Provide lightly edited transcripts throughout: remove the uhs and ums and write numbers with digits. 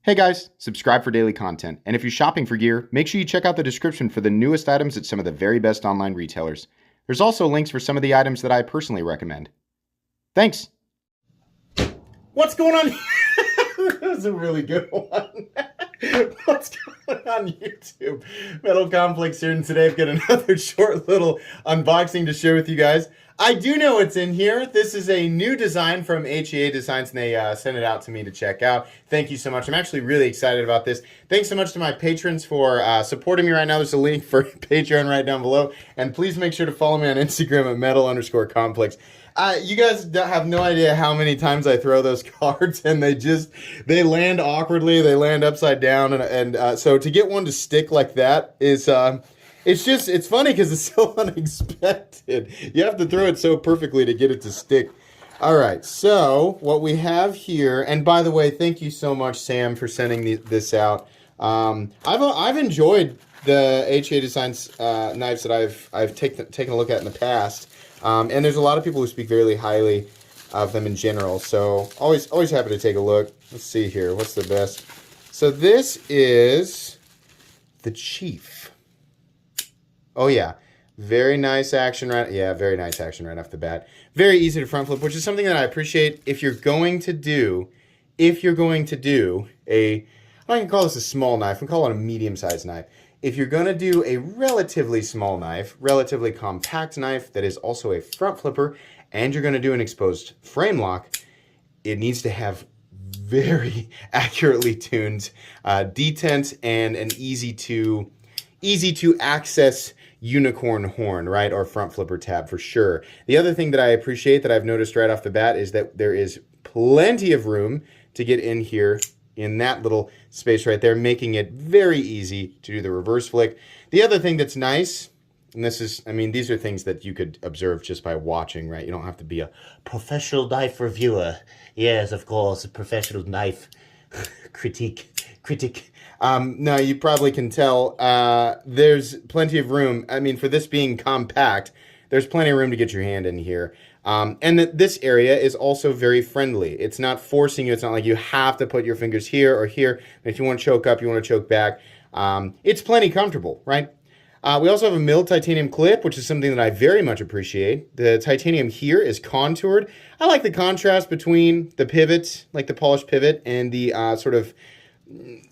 Hey guys, subscribe for daily content. And if you're shopping for gear, make sure you check out the description for the newest items at some of the very best online retailers. There's also links for some of the items that I personally recommend. Thanks! What's going on? That was a really good one. What's going on YouTube? Metal Complex here, and today I've got another short little unboxing to share with you guys. I do know what's in here. This is a new design from HEA Designs, and they sent it out to me to check out. Thank you so much. I'm actually really excited about this. Thanks so much to my patrons for supporting me right now. There's a link for Patreon right down below. And please make sure to follow me on Instagram at metal_complex. You guys have no idea how many times I throw those cards and they land awkwardly, they land upside down, and so to get one to stick like that is it's funny because it's so unexpected. You have to throw it so perfectly to get it to stick. All right, so what we have here, and by the way, thank you so much, Sam, for sending this out. I've enjoyed the HEA Designs knives that I've taken a look at in the past. And there's a lot of people who speak very highly of them in general, so always happy to take a look. Let's see here, what's the best? So this is the Chief. Oh yeah, very nice action very nice action right off the bat. Very easy to front flip, which is something that I appreciate. If you're going to do a, I'm not gonna call this a small knife, I'm calling it a medium-sized knife. If you're going to do a relatively small knife, relatively compact knife that is also a front flipper, and you're going to do an exposed frame lock, it needs to have very accurately tuned detent and an easy to access unicorn horn, right, or front flipper tab for sure. The other thing that I appreciate that I've noticed right off the bat is that there is plenty of room to get in here in that little space right there, making it very easy to do the reverse flick. The other thing that's nice, and this is, I mean, these are things that you could observe just by watching, right? You don't have to be a professional knife reviewer. Yes, of course, a professional knife critic. No, you probably can tell there's plenty of room. I mean, for this being compact, there's plenty of room to get your hand in here. And this area is also very friendly. It's not forcing you. It's not like you have to put your fingers here or here. And if you want to choke up, you want to choke back. It's plenty comfortable, right? We also have a milled titanium clip, which is something that I very much appreciate. The titanium here is contoured. I like the contrast between the pivot, like the polished pivot, and the sort of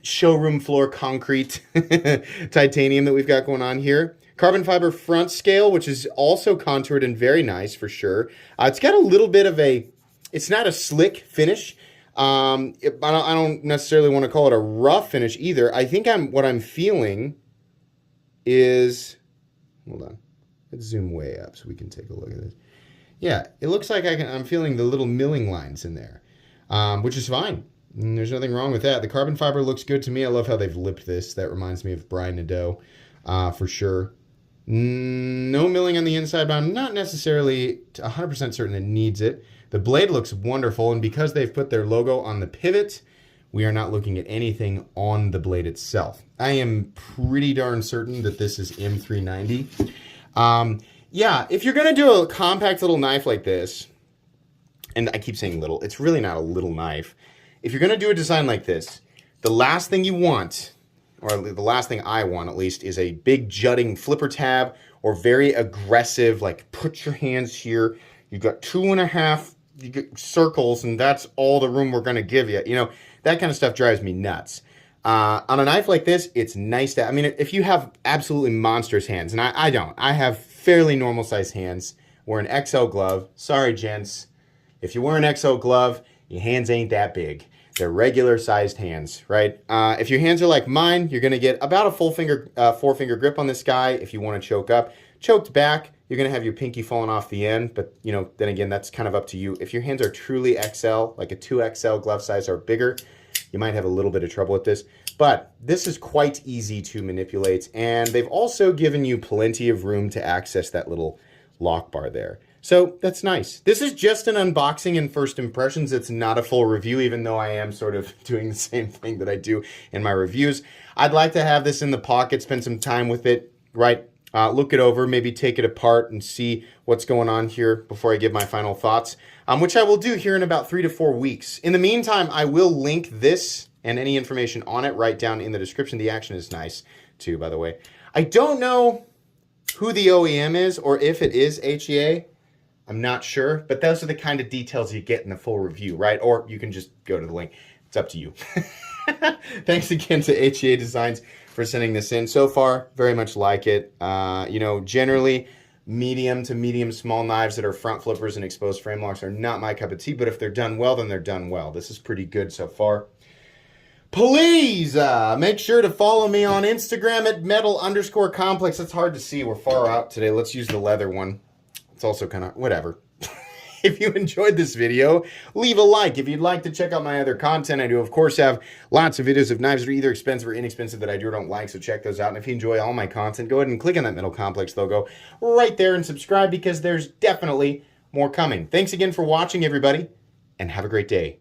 showroom floor concrete titanium that we've got going on here. Carbon fiber front scale, which is also contoured and very nice for sure. It's got a little bit of it's not a slick finish. I don't necessarily want to call it a rough finish either. I think what I'm feeling is, hold on, let's zoom way up so we can take a look at this. Yeah, it looks like I'm feeling the little milling lines in there, which is fine. There's nothing wrong with that. The carbon fiber looks good to me. I love how they've lipped this. That reminds me of Brian Nadeau, for sure. No milling on the inside, but I'm not necessarily 100% certain it needs it. The blade looks wonderful, and because they've put their logo on the pivot, we are not looking at anything on the blade itself. I am pretty darn certain that this is M390. Yeah, if you're going to do a compact little knife like this, and I keep saying little, it's really not a little knife. If you're going to do a design like this, the last thing you want, or the last thing I want at least, is a big jutting flipper tab or very aggressive, like put your hands here. You've got 2.5 circles and that's all the room we're going to give you. You know, that kind of stuff drives me nuts. On a knife like this, it's nice to, I mean, if you have absolutely monstrous hands, and I don't, I have fairly normal sized hands, wear an XL glove. Sorry, gents. If you wear an XL glove, your hands ain't that big. They're regular sized hands, right? If your hands are like mine, you're gonna get about a full finger, 4-finger grip on this guy. If you wanna choke up, choked back, you're gonna have your pinky falling off the end, but you know, then again, that's kind of up to you. If your hands are truly XL, like a 2XL glove size or bigger, you might have a little bit of trouble with this, but this is quite easy to manipulate, and they've also given you plenty of room to access that little lock bar there. So that's nice. This is just an unboxing and first impressions. It's not a full review, even though I am sort of doing the same thing that I do in my reviews. I'd like to have this in the pocket, spend some time with it, right? Look it over, maybe take it apart and see what's going on here before I give my final thoughts, which I will do here in about 3 to 4 weeks. In the meantime, I will link this and any information on it right down in the description. The action is nice too, by the way. I don't know who the OEM is or if it is HEA. I'm not sure, but those are the kind of details you get in the full review, right? Or you can just go to the link. It's up to you. Thanks again to HEA Designs for sending this in. So far, very much like it. Generally, medium to medium small knives that are front flippers and exposed frame locks are not my cup of tea, but if they're done well, then they're done well. This is pretty good so far. Please make sure to follow me on Instagram at metal_complex. It's hard to see. We're far out today. Let's use the leather one. It's also kind of whatever. If you enjoyed this video, leave a like. If you'd like to check out my other content, I do, of course, have lots of videos of knives that are either expensive or inexpensive that I do or don't like, so check those out. And if you enjoy all my content, go ahead and click on that Metal Complex logo right there and subscribe because there's definitely more coming. Thanks again for watching, everybody, and have a great day.